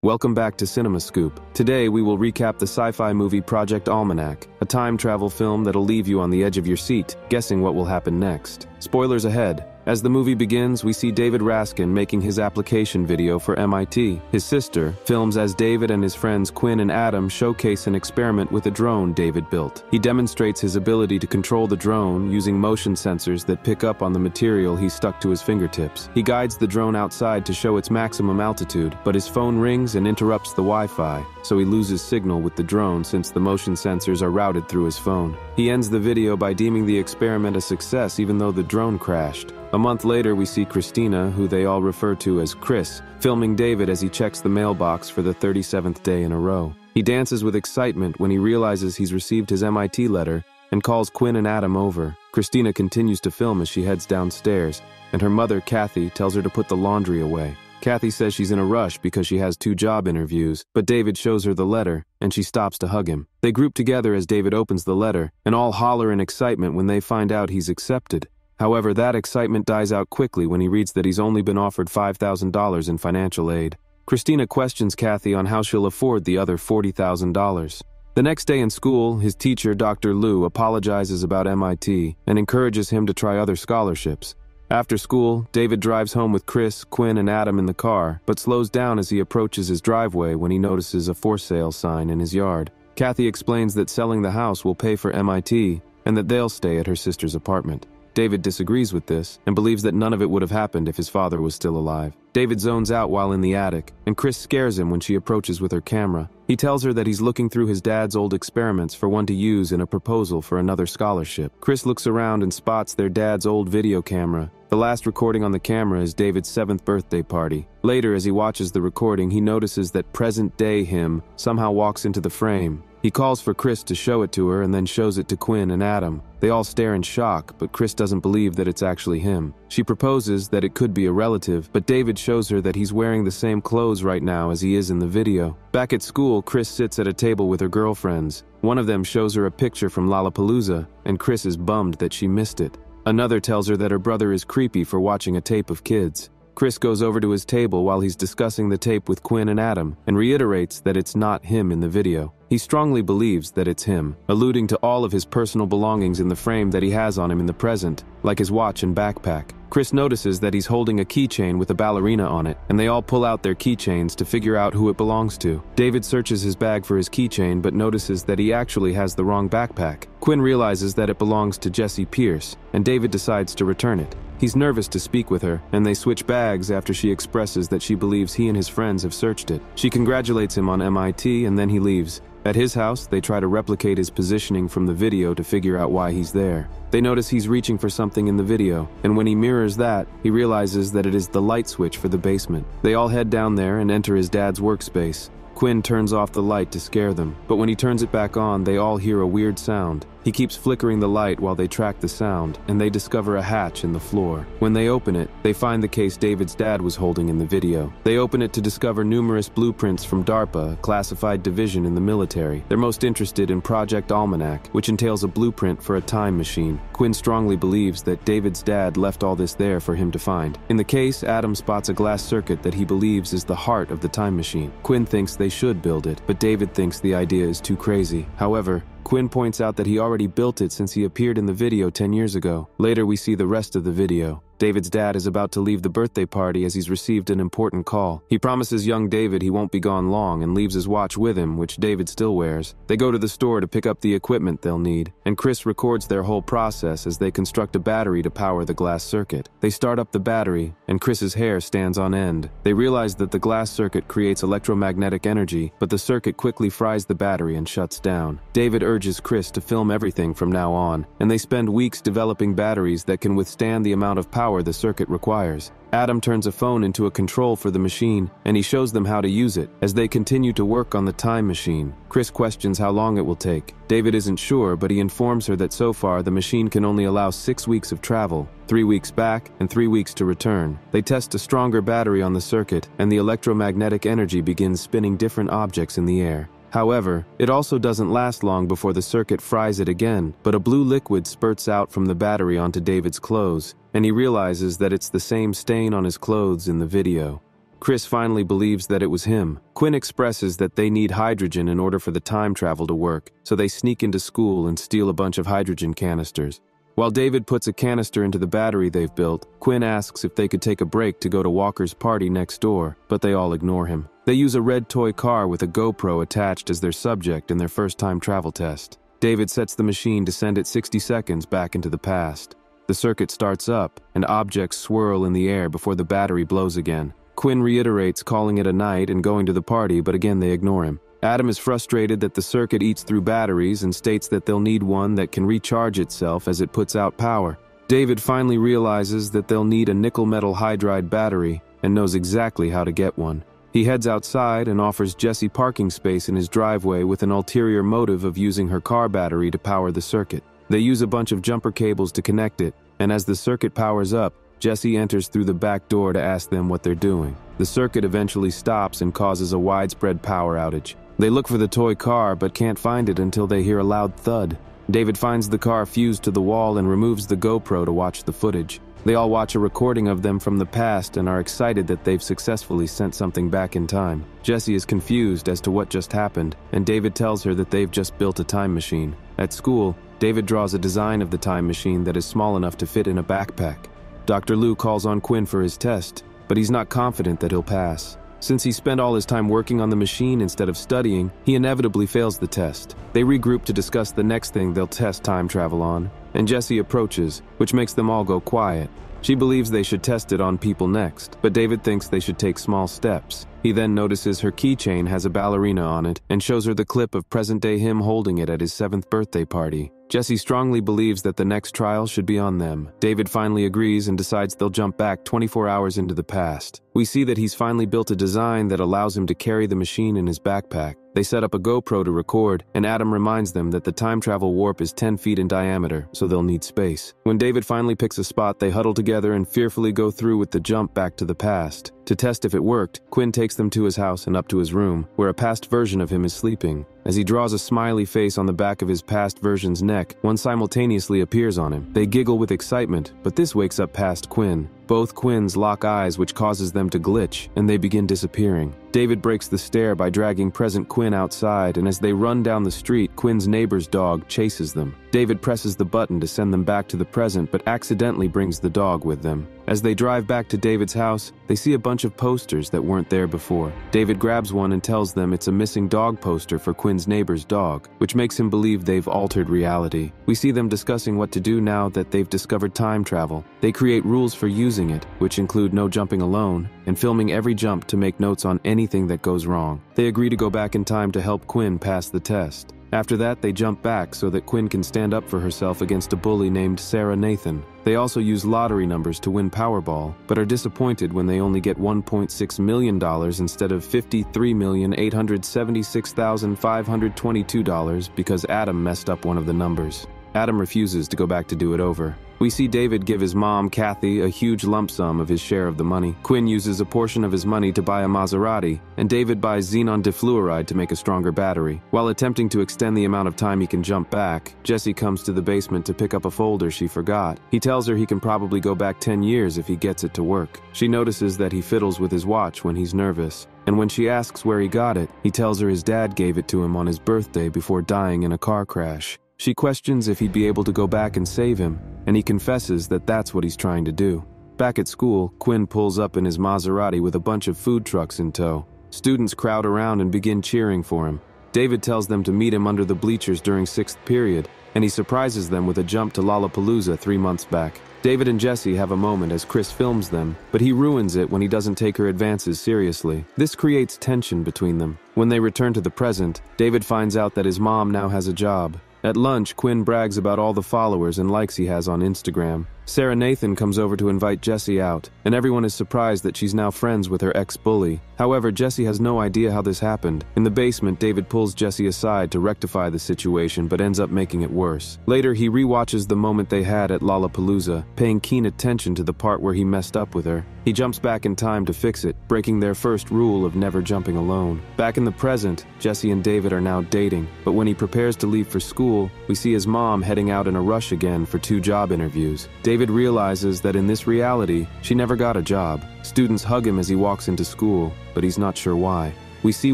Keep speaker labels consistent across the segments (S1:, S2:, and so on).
S1: Welcome back to CinemaScoop. Today we will recap the sci-fi movie Project Almanac, a time travel film that'll leave you on the edge of your seat, guessing what will happen next. Spoilers ahead. As the movie begins, we see David Raskin making his application video for MIT. His sister films as David and his friends Quinn and Adam showcase an experiment with a drone David built. He demonstrates his ability to control the drone using motion sensors that pick up on the material he stuck to his fingertips. He guides the drone outside to show its maximum altitude, but his phone rings and interrupts the Wi-Fi, so he loses signal with the drone since the motion sensors are routed through his phone. He ends the video by deeming the experiment a success even though the drone crashed. A month later, we see Christina, who they all refer to as Chris, filming David as he checks the mailbox for the 37th day in a row. He dances with excitement when he realizes he's received his MIT letter and calls Quinn and Adam over. Christina continues to film as she heads downstairs, and her mother, Kathy, tells her to put the laundry away. Kathy says she's in a rush because she has 2 job interviews, but David shows her the letter, and she stops to hug him. They group together as David opens the letter, and all holler in excitement when they find out he's accepted. However, that excitement dies out quickly when he reads that he's only been offered $5,000 in financial aid. Christina questions Kathy on how she'll afford the other $40,000. The next day in school, his teacher, Dr. Liu, apologizes about MIT and encourages him to try other scholarships. After school, David drives home with Chris, Quinn, and Adam in the car, but slows down as he approaches his driveway when he notices a for sale sign in his yard. Kathy explains that selling the house will pay for MIT and that they'll stay at her sister's apartment. David disagrees with this and believes that none of it would have happened if his father was still alive. David zones out while in the attic, and Chris scares him when she approaches with her camera. He tells her that he's looking through his dad's old experiments for one to use in a proposal for another scholarship. Chris looks around and spots their dad's old video camera. The last recording on the camera is David's 7th birthday party. Later, as he watches the recording, he notices that present-day him somehow walks into the frame. He calls for Chris to show it to her and then shows it to Quinn and Adam. They all stare in shock, but Chris doesn't believe that it's actually him. She proposes that it could be a relative, but David shows her that he's wearing the same clothes right now as he is in the video. Back at school, Chris sits at a table with her girlfriends. One of them shows her a picture from Lollapalooza, and Chris is bummed that she missed it. Another tells her that her brother is creepy for watching a tape of kids. Chris goes over to his table while he's discussing the tape with Quinn and Adam and reiterates that it's not him in the video. He strongly believes that it's him, alluding to all of his personal belongings in the frame that he has on him in the present, like his watch and backpack. Chris notices that he's holding a keychain with a ballerina on it, and they all pull out their keychains to figure out who it belongs to. David searches his bag for his keychain but notices that he actually has the wrong backpack. Quinn realizes that it belongs to Jessie Pierce, and David decides to return it. He's nervous to speak with her, and they switch bags after she expresses that she believes he and his friends have searched it. She congratulates him on MIT, and then he leaves. At his house, they try to replicate his positioning from the video to figure out why he's there. They notice he's reaching for something in the video, and when he mirrors that, he realizes that it is the light switch for the basement. They all head down there and enter his dad's workspace. Quinn turns off the light to scare them, but when he turns it back on, they all hear a weird sound. He keeps flickering the light while they track the sound, and they discover a hatch in the floor. When they open it, they find the case David's dad was holding in the video. They open it to discover numerous blueprints from DARPA, a classified division in the military. They're most interested in Project Almanac, which entails a blueprint for a time machine. Quinn strongly believes that David's dad left all this there for him to find. In the case, Adam spots a glass circuit that he believes is the heart of the time machine. Quinn thinks they should build it, but David thinks the idea is too crazy. However, Quinn points out that he already built it since he appeared in the video 10 years ago. Later, we see the rest of the video. David's dad is about to leave the birthday party as he's received an important call. He promises young David he won't be gone long and leaves his watch with him, which David still wears. They go to the store to pick up the equipment they'll need, and Chris records their whole process as they construct a battery to power the glass circuit. They start up the battery, and Chris's hair stands on end. They realize that the glass circuit creates electromagnetic energy, but the circuit quickly fries the battery and shuts down. David urges Chris to film everything from now on, and they spend weeks developing batteries that can withstand the amount of power the circuit requires. Adam turns a phone into a control for the machine, and he shows them how to use it. As they continue to work on the time machine, Chris questions how long it will take. David isn't sure, but he informs her that so far the machine can only allow 6 weeks of travel, 3 weeks back and 3 weeks to return. They test a stronger battery on the circuit, and the electromagnetic energy begins spinning different objects in the air. However, it also doesn't last long before the circuit fries it again, but a blue liquid spurts out from the battery onto David's clothes, and he realizes that it's the same stain on his clothes in the video. Chris finally believes that it was him. Quinn expresses that they need hydrogen in order for the time travel to work, so they sneak into school and steal a bunch of hydrogen canisters. While David puts a canister into the battery they've built, Quinn asks if they could take a break to go to Walker's party next door, but they all ignore him. They use a red toy car with a GoPro attached as their subject in their first time travel test. David sets the machine to send it 60 seconds back into the past. The circuit starts up, and objects swirl in the air before the battery blows again. Quinn reiterates calling it a night and going to the party, but again they ignore him. Adam is frustrated that the circuit eats through batteries and states that they'll need one that can recharge itself as it puts out power. David finally realizes that they'll need a nickel metal hydride battery and knows exactly how to get one. He heads outside and offers Jessie parking space in his driveway with an ulterior motive of using her car battery to power the circuit. They use a bunch of jumper cables to connect it, and as the circuit powers up, Jessie enters through the back door to ask them what they're doing. The circuit eventually stops and causes a widespread power outage. They look for the toy car but can't find it until they hear a loud thud. David finds the car fused to the wall and removes the GoPro to watch the footage. They all watch a recording of them from the past and are excited that they've successfully sent something back in time. Jessie is confused as to what just happened, and David tells her that they've just built a time machine. At school, David draws a design of the time machine that is small enough to fit in a backpack. Dr. Lou calls on Quinn for his test, but he's not confident that he'll pass. Since he spent all his time working on the machine instead of studying, he inevitably fails the test. They regroup to discuss the next thing they'll test time travel on, and Jessie approaches, which makes them all go quiet. She believes they should test it on people next, but David thinks they should take small steps. He then notices her keychain has a ballerina on it and shows her the clip of present-day him holding it at his 7th birthday party. Jessie strongly believes that the next trial should be on them. David finally agrees and decides they'll jump back 24 hours into the past. We see that he's finally built a design that allows him to carry the machine in his backpack. They set up a GoPro to record, and Adam reminds them that the time travel warp is 10 feet in diameter, so they'll need space. When David finally picks a spot, they huddle together and fearfully go through with the jump back to the past. To test if it worked, Quinn takes them to his house and up to his room, where a past version of him is sleeping. As he draws a smiley face on the back of his past version's neck, one simultaneously appears on him. They giggle with excitement, but this wakes up past Quinn. Both Quinns lock eyes, which causes them to glitch, and they begin disappearing. David breaks the stare by dragging present Quinn outside, and as they run down the street, Quinn's neighbor's dog chases them. David presses the button to send them back to the present, but accidentally brings the dog with them. As they drive back to David's house, they see a bunch of posters that weren't there before. David grabs one and tells them it's a missing dog poster for Quinn's neighbor's dog, which makes him believe they've altered reality. We see them discussing what to do now that they've discovered time travel. They create rules for using it, which include no jumping alone, and filming every jump to make notes on anything that goes wrong. They agree to go back in time to help Quinn pass the test. After that, they jump back so that Quinn can stand up for herself against a bully named Sarah Nathan. They also use lottery numbers to win Powerball, but are disappointed when they only get $1.6 million instead of $53,876,522 because Adam messed up one of the numbers. Adam refuses to go back to do it over. We see David give his mom, Kathy, a huge lump sum of his share of the money. Quinn uses a portion of his money to buy a Maserati, and David buys xenon defluoride to make a stronger battery. While attempting to extend the amount of time he can jump back, Jessie comes to the basement to pick up a folder she forgot. He tells her he can probably go back 10 years if he gets it to work. She notices that he fiddles with his watch when he's nervous, and when she asks where he got it, he tells her his dad gave it to him on his birthday before dying in a car crash. She questions if he'd be able to go back and save him, and he confesses that that's what he's trying to do. Back at school, Quinn pulls up in his Maserati with a bunch of food trucks in tow. Students crowd around and begin cheering for him. David tells them to meet him under the bleachers during 6th period, and he surprises them with a jump to Lollapalooza 3 months back. David and Jessie have a moment as Chris films them, but he ruins it when he doesn't take her advances seriously. This creates tension between them. When they return to the present, David finds out that his mom now has a job. At lunch, Quinn brags about all the followers and likes he has on Instagram. Sarah Nathan comes over to invite Jessie out, and everyone is surprised that she's now friends with her ex-bully. However, Jessie has no idea how this happened. In the basement, David pulls Jessie aside to rectify the situation, but ends up making it worse. Later, he rewatches the moment they had at Lollapalooza, paying keen attention to the part where he messed up with her. He jumps back in time to fix it, breaking their first rule of never jumping alone. Back in the present, Jessie and David are now dating, but when he prepares to leave for school, we see his mom heading out in a rush again for 2 job interviews. David realizes that in this reality, she never got a job. Students hug him as he walks into school, but he's not sure why. We see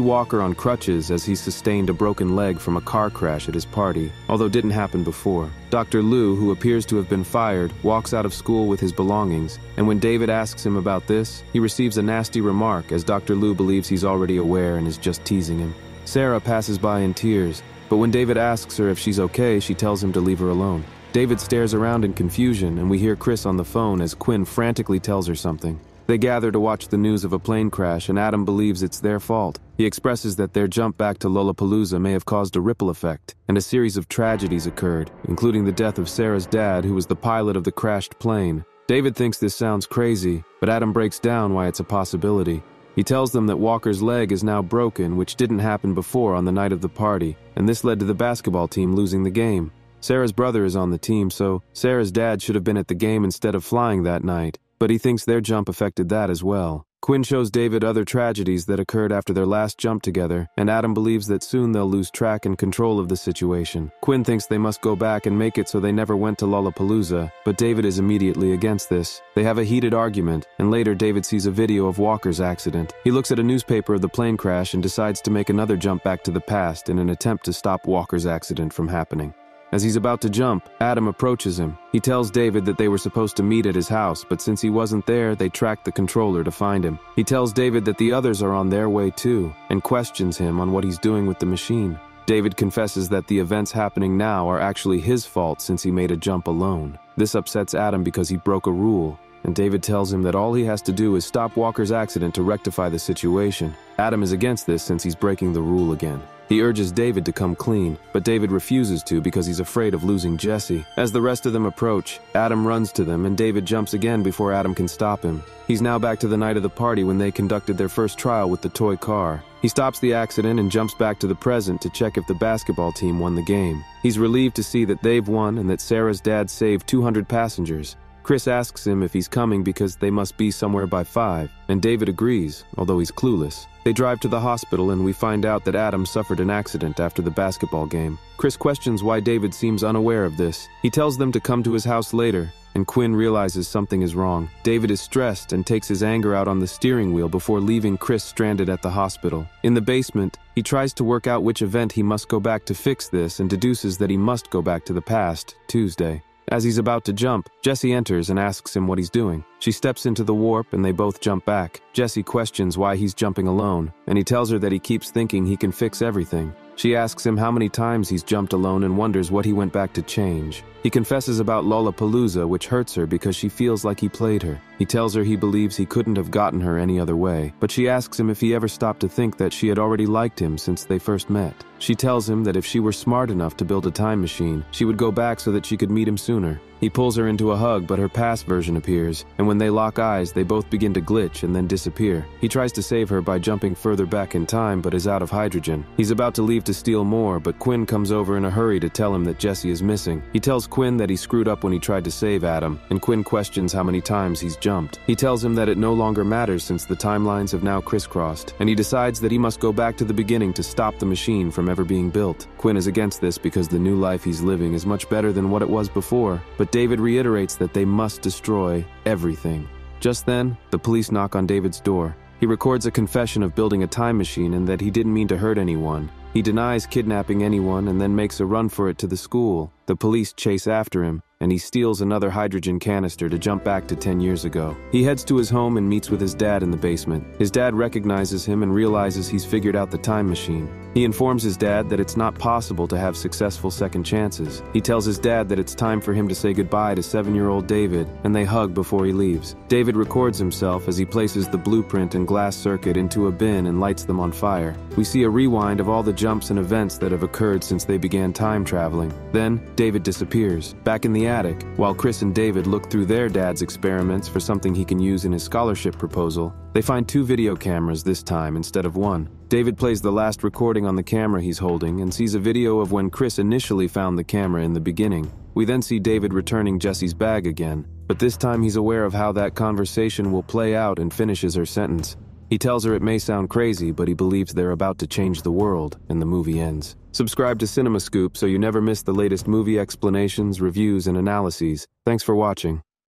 S1: Walker on crutches as he sustained a broken leg from a car crash at his party, although it didn't happen before. Dr. Liu, who appears to have been fired, walks out of school with his belongings, and when David asks him about this, he receives a nasty remark as Dr. Liu believes he's already aware and is just teasing him. Sarah passes by in tears, but when David asks her if she's okay, she tells him to leave her alone. David stares around in confusion, and we hear Chris on the phone as Quinn frantically tells her something. They gather to watch the news of a plane crash, and Adam believes it's their fault. He expresses that their jump back to Lollapalooza may have caused a ripple effect, and a series of tragedies occurred, including the death of Sarah's dad, who was the pilot of the crashed plane. David thinks this sounds crazy, but Adam breaks down why it's a possibility. He tells them that Walker's leg is now broken, which didn't happen before on the night of the party, and this led to the basketball team losing the game. Sarah's brother is on the team, so Sarah's dad should have been at the game instead of flying that night, but he thinks their jump affected that as well. Quinn shows David other tragedies that occurred after their last jump together, and Adam believes that soon they'll lose track and control of the situation. Quinn thinks they must go back and make it so they never went to Lollapalooza, but David is immediately against this. They have a heated argument, and later David sees a video of Walker's accident. He looks at a newspaper of the plane crash and decides to make another jump back to the past in an attempt to stop Walker's accident from happening. As he's about to jump, Adam approaches him. He tells David that they were supposed to meet at his house, but since he wasn't there, they tracked the controller to find him. He tells David that the others are on their way too, and questions him on what he's doing with the machine. David confesses that the events happening now are actually his fault since he made a jump alone. This upsets Adam because he broke a rule, and David tells him that all he has to do is stop Walker's accident to rectify the situation. Adam is against this since he's breaking the rule again. He urges David to come clean, but David refuses to because he's afraid of losing Jesse. As the rest of them approach, Adam runs to them and David jumps again before Adam can stop him. He's now back to the night of the party when they conducted their first trial with the toy car. He stops the accident and jumps back to the present to check if the basketball team won the game. He's relieved to see that they've won and that Sarah's dad saved 200 passengers. Chris asks him if he's coming because they must be somewhere by 5, and David agrees, although he's clueless. They drive to the hospital and we find out that Adam suffered an accident after the basketball game. Chris questions why David seems unaware of this. He tells them to come to his house later, and Quinn realizes something is wrong. David is stressed and takes his anger out on the steering wheel before leaving Chris stranded at the hospital. In the basement, he tries to work out which event he must go back to fix this and deduces that he must go back to the past, Tuesday. As he's about to jump, Jesse enters and asks him what he's doing. She steps into the warp and they both jump back. Jesse questions why he's jumping alone, and he tells her that he keeps thinking he can fix everything. She asks him how many times he's jumped alone and wonders what he went back to change. He confesses about Lollapalooza, which hurts her because she feels like he played her. He tells her he believes he couldn't have gotten her any other way, but she asks him if he ever stopped to think that she had already liked him since they first met. She tells him that if she were smart enough to build a time machine, she would go back so that she could meet him sooner. He pulls her into a hug, but her past version appears, and when they lock eyes, they both begin to glitch and then disappear. He tries to save her by jumping further back in time, but is out of hydrogen. He's about to leave to steal more, but Quinn comes over in a hurry to tell him that Jesse is missing. He tells Quinn that he screwed up when he tried to save Adam, and Quinn questions how many times he's jumped. He tells him that it no longer matters since the timelines have now crisscrossed, and he decides that he must go back to the beginning to stop the machine from ever being built. Quinn is against this because the new life he's living is much better than what it was before, but David reiterates that they must destroy everything. Just then, the police knock on David's door. He records a confession of building a time machine and that he didn't mean to hurt anyone. He denies kidnapping anyone and then makes a run for it to the school. The police chase after him, and he steals another hydrogen canister to jump back to 10 years ago. He heads to his home and meets with his dad in the basement. His dad recognizes him and realizes he's figured out the time machine. He informs his dad that it's not possible to have successful second chances. He tells his dad that it's time for him to say goodbye to 7-year-old David, and they hug before he leaves. David records himself as he places the blueprint and glass circuit into a bin and lights them on fire. We see a rewind of all the jumps and events that have occurred since they began time traveling. Then, David disappears. Back in the attic, while Chris and David look through their dad's experiments for something he can use in his scholarship proposal, they find 2 video cameras this time instead of 1. David plays the last recording on the camera he's holding and sees a video of when Chris initially found the camera in the beginning. We then see David returning Jesse's bag again, but this time he's aware of how that conversation will play out and finishes her sentence. He tells her it may sound crazy, but he believes they're about to change the world, and the movie ends. Subscribe to CinemaScoop so you never miss the latest movie explanations, reviews, and analyses. Thanks for watching.